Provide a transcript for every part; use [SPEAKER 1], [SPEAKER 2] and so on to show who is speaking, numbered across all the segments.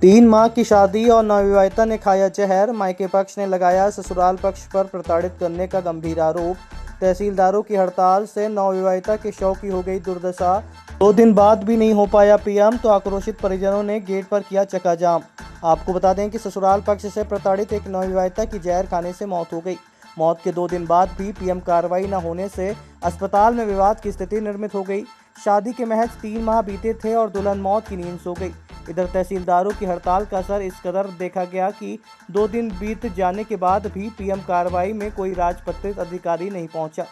[SPEAKER 1] 3 माह की शादी और नवविवाहिता ने खाया जहर। मायके पक्ष ने लगाया ससुराल पक्ष पर प्रताड़ित करने का गंभीर आरोप। तहसीलदारों की हड़ताल से नवविवाहिता के शव की हो गई दुर्दशा। 2 दिन बाद भी नहीं हो पाया पीएम तो आक्रोशित परिजनों ने गेट पर किया चक्काजाम। आपको बता दें कि ससुराल पक्ष से प्रताड़ित एक नवविवाहिता की जहर खाने से मौत हो गई। मौत के 2 दिन बाद भी पीएम कार्रवाई न होने से अस्पताल में विवाद की स्थिति निर्मित हो गई। शादी के महज 3 माह बीते थे और दुल्हन मौत की नींद सो गई। इधर तहसीलदारों की हड़ताल का असर इस कदर देखा गया कि 2 दिन बीत जाने के बाद भी पीएम कार्रवाई में कोई राजपत्रित अधिकारी नहीं पहुंचा।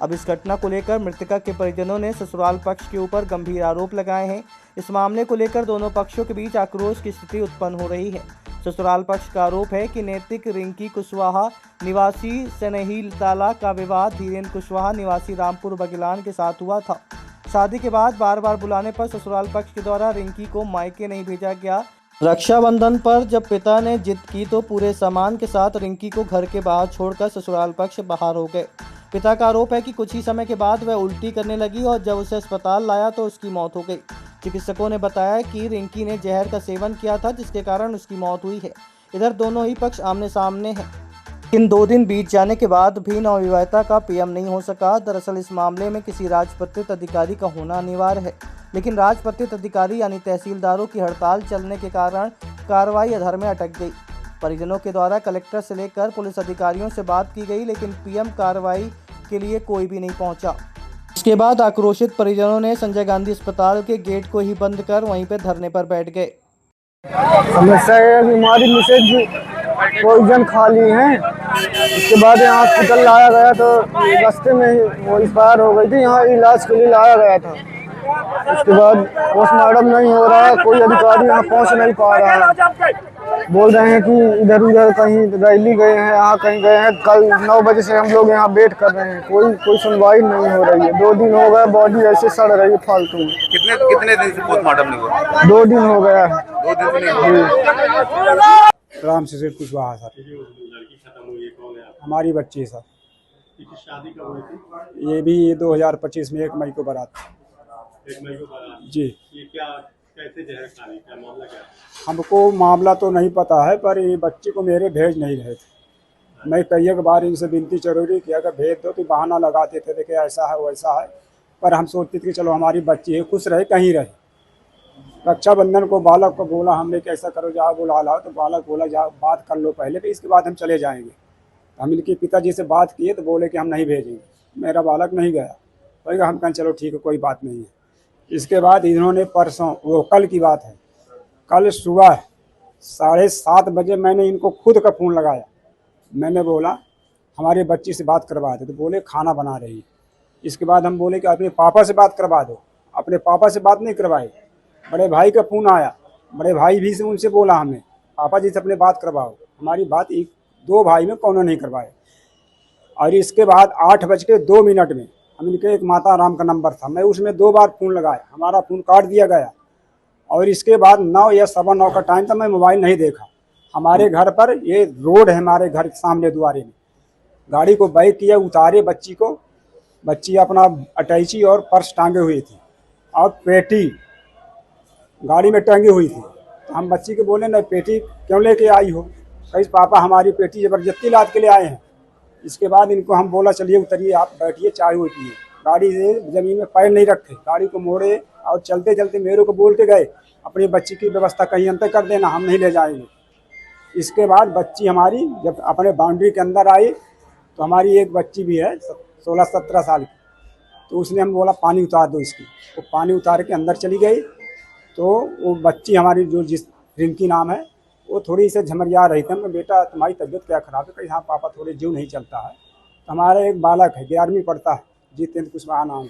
[SPEAKER 1] अब इस घटना को लेकर मृतका के परिजनों ने ससुराल पक्ष के ऊपर गंभीर आरोप लगाए हैं। इस मामले को लेकर दोनों पक्षों के बीच आक्रोश की स्थिति उत्पन्न हो रही है। ससुराल पक्ष का आरोप है कि नैतिक रिंकी कुशवाहा निवासी सनहीलताला का विवाह धीरेन्द्र कुशवाहा निवासी रामपुर बगिलान के साथ हुआ था। शादी के बाद बार बार बुलाने पर ससुराल पक्ष के द्वारा रिंकी को मायके नहीं भेजा गया। रक्षाबंधन पर जब पिता ने जिद की तो पूरे सामान के साथ रिंकी को घर के बाहर छोड़कर ससुराल पक्ष बाहर हो गए। पिता का आरोप है कि कुछ ही समय के बाद वह उल्टी करने लगी और जब उसे अस्पताल लाया तो उसकी मौत हो गई। चिकित्सकों ने बताया कि रिंकी ने जहर का सेवन किया था जिसके कारण उसकी मौत हुई है। इधर दोनों ही पक्ष आमने सामने हैं। इन 2 दिन बीत जाने के बाद भी नवविवाहिता का पीएम नहीं हो सका। दरअसल इस मामले में किसी राजपत्रित अधिकारी का होना अनिवार्य है, लेकिन राजपत्रित अधिकारी यानी तहसीलदारों की हड़ताल चलने के कारण कार्रवाई अधर में अटक गई। परिजनों के द्वारा कलेक्टर से लेकर पुलिस अधिकारियों से बात की गई, लेकिन पीएम कार्रवाई के लिए कोई भी नहीं पहुंचा। इसके बाद आक्रोशित परिजनों ने संजय गांधी अस्पताल के गेट को ही बंद कर वहीं पर धरने पर बैठ गए।
[SPEAKER 2] समस्या है कि हमारी मिसेज पॉइजन खा ली है। उसके बाद यहाँ हॉस्पिटल लाया गया तो रास्ते में ही वो एक्सपायर हो गई थी। यहाँ इलाज के लिए लाया गया था। उसके बाद पोस्टमार्टम नहीं हो रहा है, कोई अधिकारी यहाँ पहुँच नहीं पा रहा है। बोल रहे हैं कि इधर उधर कहीं रैली गए हैं, यहाँ कहीं गए हैं। कल 9 बजे से हम लोग यहाँ वेट कर रहे हैं, कोई सुनवाई नहीं हो रही है। 2 दिन हो गए, बॉडी ऐसे सड़ रही है फालतू में।
[SPEAKER 3] कितने दिन से पोस्टमार्टम नहीं हुआ?
[SPEAKER 2] 2 दिन हो गया है।
[SPEAKER 3] 2 दिन से नहीं हुआ।
[SPEAKER 4] राम से कुशवाहा सर। हमारी बच्ची सर।
[SPEAKER 5] शादी कब हुई थी?
[SPEAKER 4] ये भी 2025 में 1 मई को बारात।
[SPEAKER 5] 1 मई को बारात
[SPEAKER 4] जी।
[SPEAKER 5] ये क्या कैसे जहर खा ली, क्या मामला क्या है?
[SPEAKER 4] हमको मामला तो नहीं पता है, पर ये बच्ची को मेरे भेज नहीं रहे थे। मैं कई एक बार इनसे विनती जरूरी कि अगर भेज दो तो बहाना लगाते थे कि ऐसा है वैसा है, पर हम सोचते थे कि चलो हमारी बच्ची है, खुश रहे कहीं रहे। रक्षाबंधन को बालक को बोला हमने कि ऐसा करो, जाओ बुला लाओ, तो बालक बोला जाओ बात कर लो पहले, फिर इसके बाद हम चले जाएंगे। हम इनके पिताजी से बात किए तो बोले कि हम नहीं भेजेंगे। मेरा बालक नहीं गया। तो हम कहें चलो ठीक है, कोई बात नहीं है। इसके बाद इन्होंने परसों, वो कल की बात है, कल सुबह 7:30 बजे मैंने इनको खुद का फ़ोन लगाया। मैंने बोला हमारे बच्ची से बात करवा दे, तो बोले खाना बना रही है। इसके बाद हम बोले कि अपने पापा से बात करवा दो। अपने पापा से बात नहीं करवाई। बड़े भाई का फ़ोन आया, बड़े भाई भी से उनसे बोला हमने पापा जी से अपने बात करवाओ। हमारी बात 2 भाई में कौन नहीं करवाए। और इसके बाद 8:02 में हम इनके एक माता राम का नंबर था, मैं उसमें 2 बार फ़ोन लगाया, हमारा फ़ोन काट दिया गया। और इसके बाद 9 या 9:15 का टाइम था, मैं मोबाइल नहीं देखा। हमारे घर पर ये रोड है, हमारे घर के सामने द्वारे में गाड़ी को बैक किया, उतारे बच्ची को। बच्ची अपना अटैची और पर्स टांगे हुई थी और पेटी गाड़ी में टंगी हुई थी। तो हम बच्ची के बोले नहीं पेटी क्यों लेके आई हो? कहीं पापा हमारी पेटी ज़बरदस्ती लाद के ले आए हैं। इसके बाद इनको हम बोला चलिए उतरिए, आप बैठिए, चाय हुई पिए। गाड़ी से ज़मीन में पैर नहीं रखे, गाड़ी को मोड़े और चलते चलते मेरे को बोल के गए अपनी बच्ची की व्यवस्था कहीं अंतर कर देना, हम नहीं ले जाएंगे। इसके बाद बच्ची हमारी जब अपने बाउंड्री के अंदर आई तो हमारी एक बच्ची भी है 16-17 साल की, तो उसने हम बोला पानी उतार दो इसकी। वो पानी उतार के अंदर चली गई। तो वो बच्ची हमारी जो जिस रिंकी नाम है वो थोड़ी से झमरिया रही थी। हमने बेटा तुम्हारी तबीयत क्या ख़राब है? कहीं हाँ पापा थोड़े जीव नहीं चलता है। तो हमारा एक बालक है 11वीं पढ़ता है, जितेंद्र कुशवाहा नाम।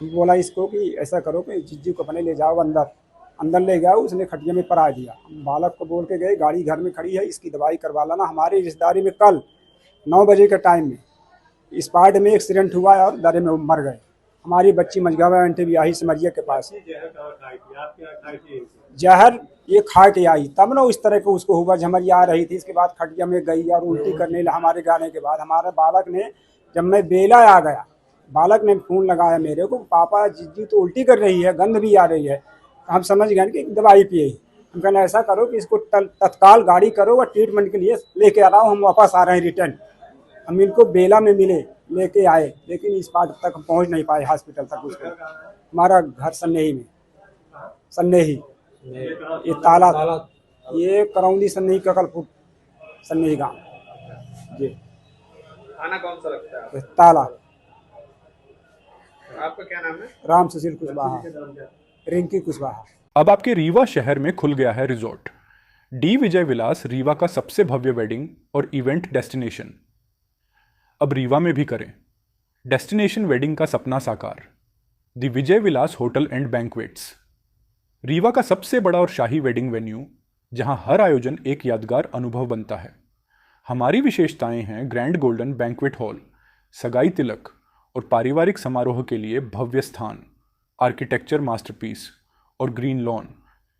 [SPEAKER 4] बोला इसको कि ऐसा करो कि जिज्जू को अपने ले जाओ अंदर ले गया। उसने खटिया में परा दिया। हम बालक को बोल के गए गाड़ी घर में खड़ी है, इसकी दवाई करवा लाना। हमारी रिश्तेदारी में कल 9 बजे के टाइम में स्पार्ट में एक्सीडेंट हुआ है और दरे में मर गए। हमारी बच्ची मझगावा एनटीबीआई सिमरिया के पास। जहर ये खा के आई तब ना इस तरह को उसको हुआ, झमरिया रही थी। इसके बाद खटिया में गई और उल्टी करने लगा। हमारे गाने के बाद हमारे बालक ने, जब मैं बेला आ गया, बालक ने फ़ोन लगाया मेरे को, पापा जीजी तो उल्टी कर रही है, गंध भी आ रही है। हम समझ गए कि दवाई पिए। कहना ऐसा करो कि इसको तत्काल गाड़ी करो और ट्रीटमेंट के लिए लेके आ रहा हूँ, हम वापस आ रहे हैं रिटर्न। हम इनको बेला में मिले, लेके आए, लेकिन इस बात तक हम पहुँच नहीं पाए हॉस्पिटल तक। उसको हमारा घर सन्नेही में, सन्नेही ये ताला, ये करौंदी सन्नेही ककलपुर सन्नेही गाँव जी।
[SPEAKER 3] थाना कौन सा लगता है?
[SPEAKER 4] ताला।
[SPEAKER 3] आपका क्या नाम है?
[SPEAKER 4] राम सुशील कुशवाहा, रिंकी कुशवाहा।
[SPEAKER 6] अब आपके रीवा शहर में खुल गया है रिजॉर्ट। डी विजय विलास रीवा का सबसे भव्य वेडिंग और इवेंट डेस्टिनेशन। अब रीवा में भी करें डेस्टिनेशन वेडिंग का सपना साकार। The Vijay Vilas hotel and banquets, Rewa का सबसे बड़ा और शाही वेडिंग वेन्यू, जहां हर आयोजन एक यादगार अनुभव बनता है। हमारी विशेषताएं हैं ग्रैंड गोल्डन बैंक्वेट हॉल, सगाई तिलक और पारिवारिक समारोह के लिए भव्य स्थान, आर्किटेक्चर मास्टरपीस और ग्रीन लॉन,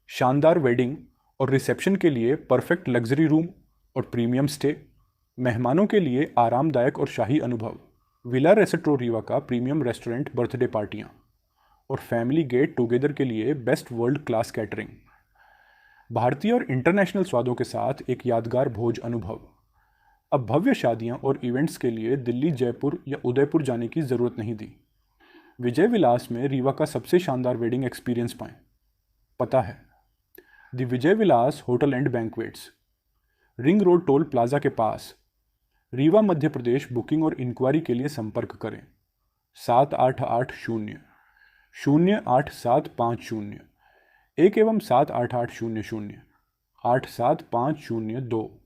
[SPEAKER 6] शानदार वेडिंग और रिसेप्शन के लिए परफेक्ट लग्जरी रूम और प्रीमियम स्टे, मेहमानों के लिए आरामदायक और शाही अनुभव, विला रेस्टोरेंट रीवा का प्रीमियम रेस्टोरेंट बर्थडे पार्टियाँ और फैमिली गेट टुगेदर के लिए बेस्ट वर्ल्ड क्लास कैटरिंग, भारतीय और इंटरनेशनल स्वादों के साथ एक यादगार भोज अनुभव। अब भव्य शादियां और इवेंट्स के लिए दिल्ली, जयपुर या उदयपुर जाने की ज़रूरत नहीं दी। विजय विलास में रीवा का सबसे शानदार वेडिंग एक्सपीरियंस पाएं। पता है the Vijay Vilas hotel and banquets, ring road toll plaza के पास, रीवा मध्य प्रदेश। बुकिंग और इंक्वायरी के लिए संपर्क करें 7880-08750 1 एवं 7880-0875002।